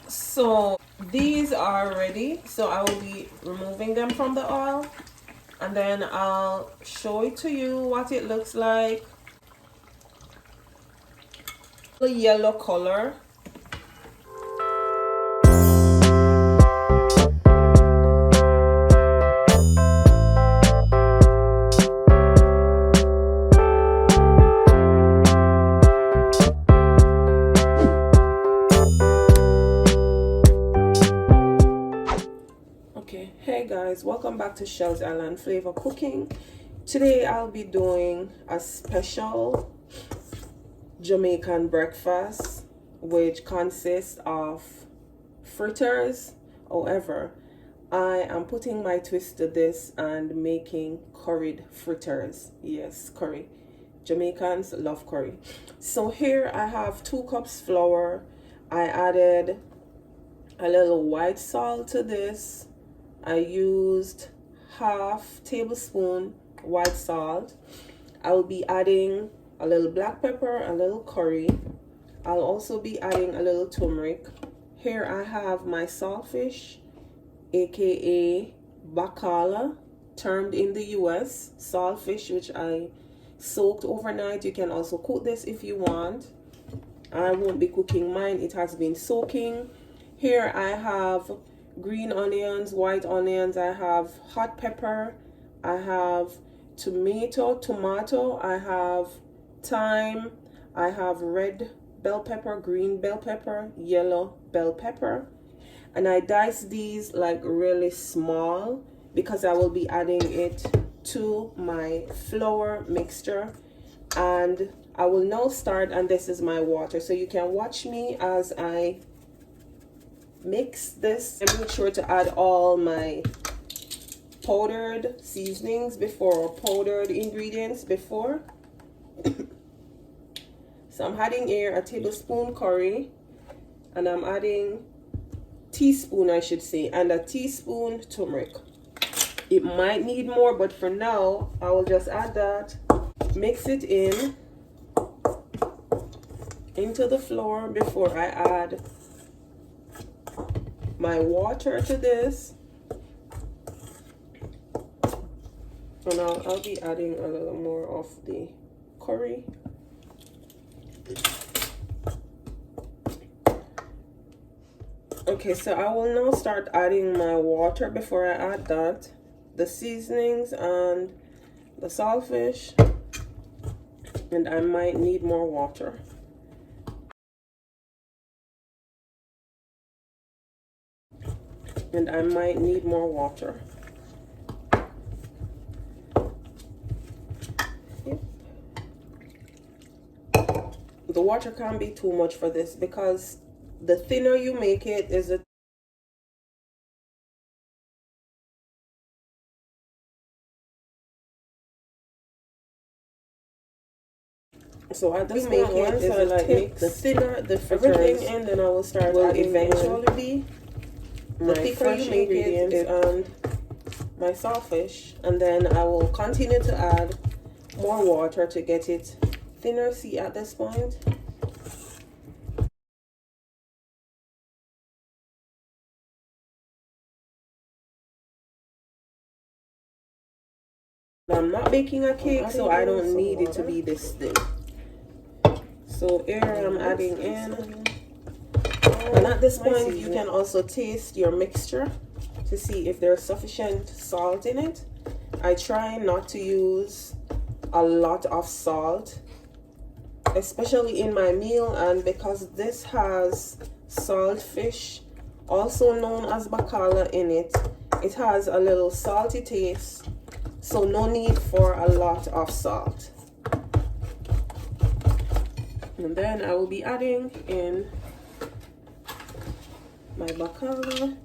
So these are ready, so I will be removing them from the oil, and then I'll show it to you what it looks like. The yellow color. Okay, hey guys, welcome back to Shell's Island Flavor Cooking. Today I'll be doing a special Jamaican breakfast which consists of fritters. However, I am putting my twist to this and making curried fritters. Yes, curry. Jamaicans love curry. So here I have 2 cups flour. I added a little white salt to this. I used half tablespoon white salt. I will be adding a little black pepper, a little curry. I'll also be adding a little turmeric. Here I have my saltfish, aka bacala, termed in the US saltfish, which I soaked overnight. You can also cook this if you want. I won't be cooking mine, it has been soaking. Here I have green onions, white onions, I have hot pepper, I have tomato, I have thyme, I have red bell pepper, green bell pepper, yellow bell pepper, and I dice these like really small because I will be adding it to my flour mixture. And I will now start, and this is my water, so you can watch me as I mix this and make sure to add all my powdered seasonings before, or powdered ingredients before. So I'm adding here a tablespoon curry, and I'm adding teaspoon, I should say, and a teaspoon turmeric. It might need more, but for now I will just add that. Mix it into the flour before I add my water to this. So now I'll be adding a little more of the curry. Okay, so I will now start adding my water before I add that, the seasonings and the saltfish, and I might need more water. And I might need more water. Yep. The water can't be too much for this because the thinner you make it is the so at this point, once I like mix the thinner the everything, and then I will start adding eventually the thicker you make it and my saltfish, and then I will continue to add more water to get it thinner. See, at this point I'm not baking a cake, so I don't need it to be this thin. So here I'm adding in, and at this point you can also taste your mixture to see if there's sufficient salt in it. I try not to use a lot of salt, especially in my meal, and because this has saltfish, also known as bacala, in it, it has a little salty taste, so no need for a lot of salt. And then I will be adding in my bacala.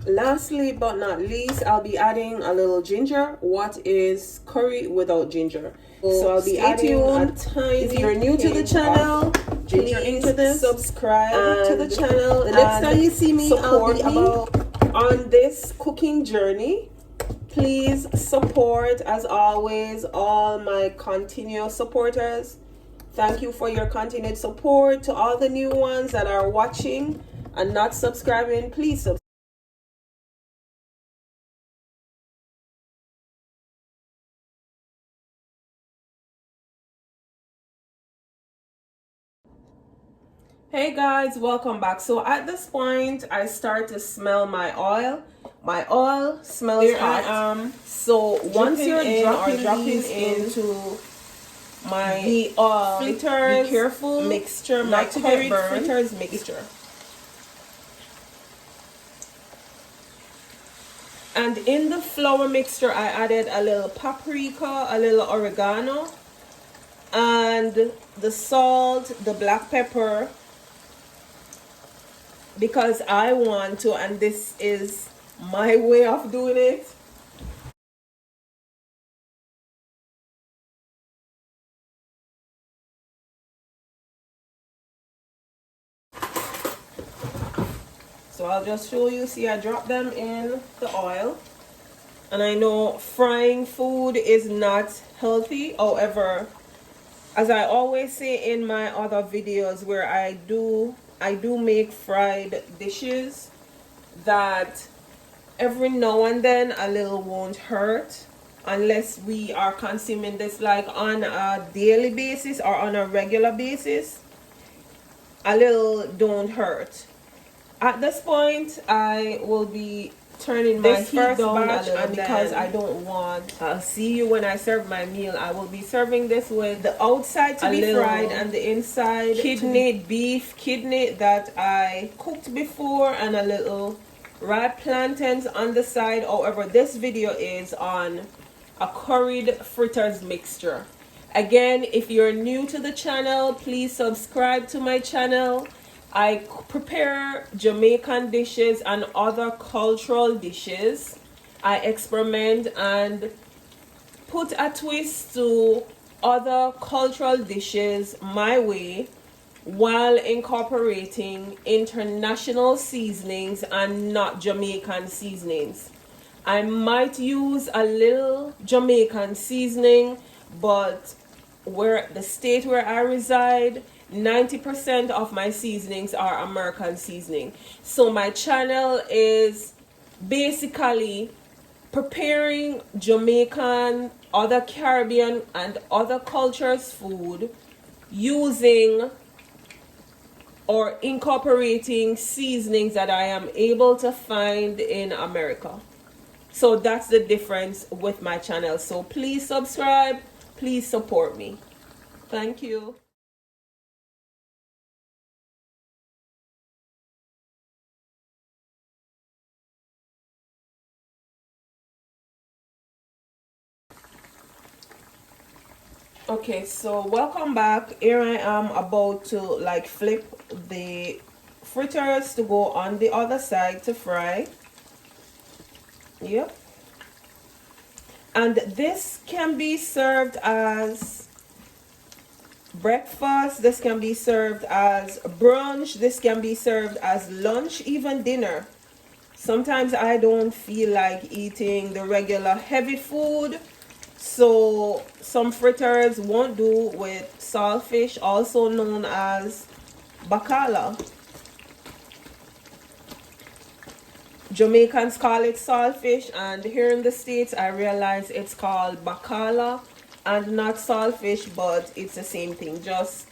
Lastly but not least, I'll be adding a little ginger. What is curry without ginger? So I'll be adding a tiny. If you're new to the channel, ginger into this. Subscribe to the channel. The next time you see me, I'll be on this cooking journey. Please support, as always, all my continuous supporters. Thank you for your continued support. To all the new ones that are watching and not subscribing, please subscribe. Hey guys, welcome back. So at this point, I start to smell my oil. My oil smells hot. So once you're dropping into the oil, fritters, be careful mixture, my curry fritters mixture. And in the flour mixture, I added a little paprika, a little oregano, and the salt, the black pepper, because I want to, and this is my way of doing it. So I'll just show you. See, I drop them in the oil. And I know frying food is not healthy. However, as I always say in my other videos where I do make fried dishes, that every now and then a little won't hurt, unless we are consuming this like on a daily basis or on a regular basis. A little don't hurt. At this point, I will be turning my heat down a little, and because I don't want, I'll see you when I serve my meal. I will be serving this with the outside to be fried and the inside beef kidney that I cooked before, and a little ripe plantains on the side. However, this video is on a curried fritters mixture. Again, if you're new to the channel, please subscribe to my channel. I prepare Jamaican dishes and other cultural dishes. I experiment and put a twist to other cultural dishes my way, while incorporating international seasonings and not Jamaican seasonings. I might use a little Jamaican seasoning, but where the state where I reside, 90% of my seasonings are American seasoning. So my channel is basically preparing Jamaican, other Caribbean and other cultures food using or incorporating seasonings that I am able to find in America. So that's the difference with my channel. So please subscribe, please support me. Thank you. Okay, so welcome back. Here I am about to like flip the fritters to go on the other side to fry. Yep. And this can be served as breakfast, this can be served as brunch, this can be served as lunch, even dinner. Sometimes I don't feel like eating the regular heavy food, so some fritters won't do with saltfish, also known as bacala. Jamaicans call it saltfish, and here in the States I realize it's called bacala and not saltfish, but it's the same thing, just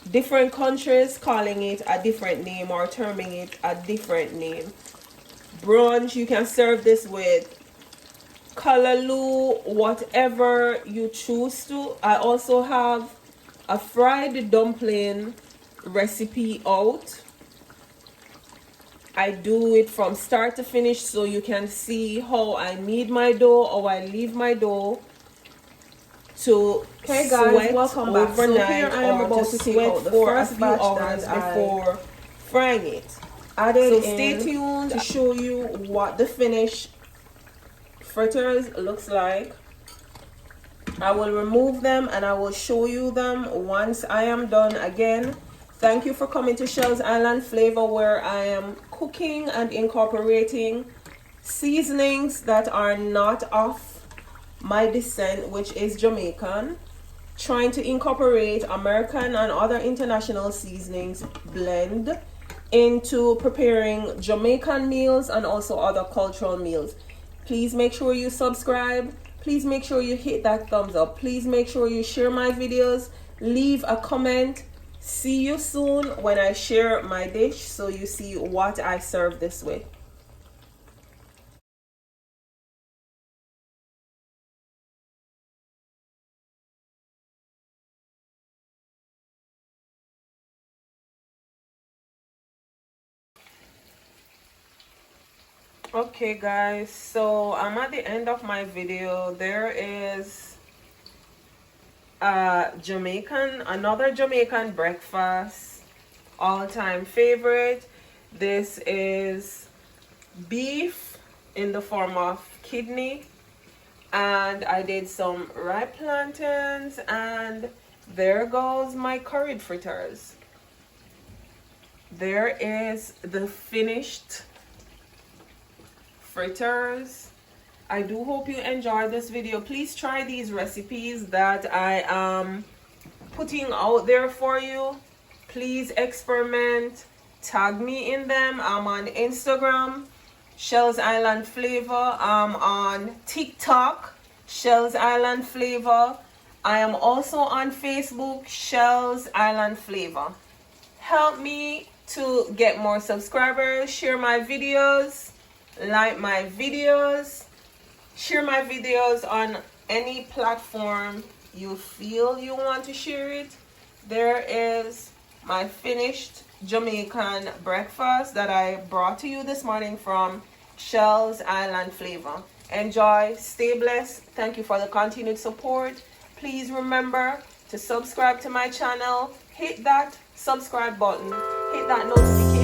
different countries calling it a different name or terming it a different name. Brunch, you can serve this with Callallo, whatever you choose to. I also have a fried dumpling recipe out. I do it from start to finish so you can see how I knead my dough, or I leave my dough to hey guys, sweat welcome back. overnight, so here I am or about to to take sweat out the for a first few batch hours before frying it. added so stay tuned to show you what the finished fritters looks like. I will remove them and I will show you them once I am done. Again, thank you for coming to Shells Island Flavor, where I am cooking and incorporating seasonings that are not of my descent, which is Jamaican, trying to incorporate American and other international seasonings blend into preparing Jamaican meals and also other cultural meals. Please make sure you subscribe. Please make sure you hit that thumbs up. Please make sure you share my videos. Leave a comment. See you soon when I share my dish so you see what I serve this way. Okay guys, so I'm at the end of my video. There is another Jamaican breakfast, all-time favorite. This is beef in the form of kidney, and I did some ripe plantains, and there goes my curry fritters. There is the finished fritters. I do hope you enjoyed this video. Please try these recipes that I am putting out there for you. Please experiment, tag me in them. I'm on Instagram, Shells Island Flavor. I'm on TikTok, Shells Island Flavor. I am also on Facebook, Shells Island Flavor. Help me to get more subscribers. Share my videos, like my videos, share my videos on any platform you feel you want to share it. There is my finished Jamaican breakfast that I brought to you this morning from Shells Island Flavor. Enjoy, stay blessed. Thank you for the continued support. Please remember to subscribe to my channel. Hit that subscribe button, hit that notification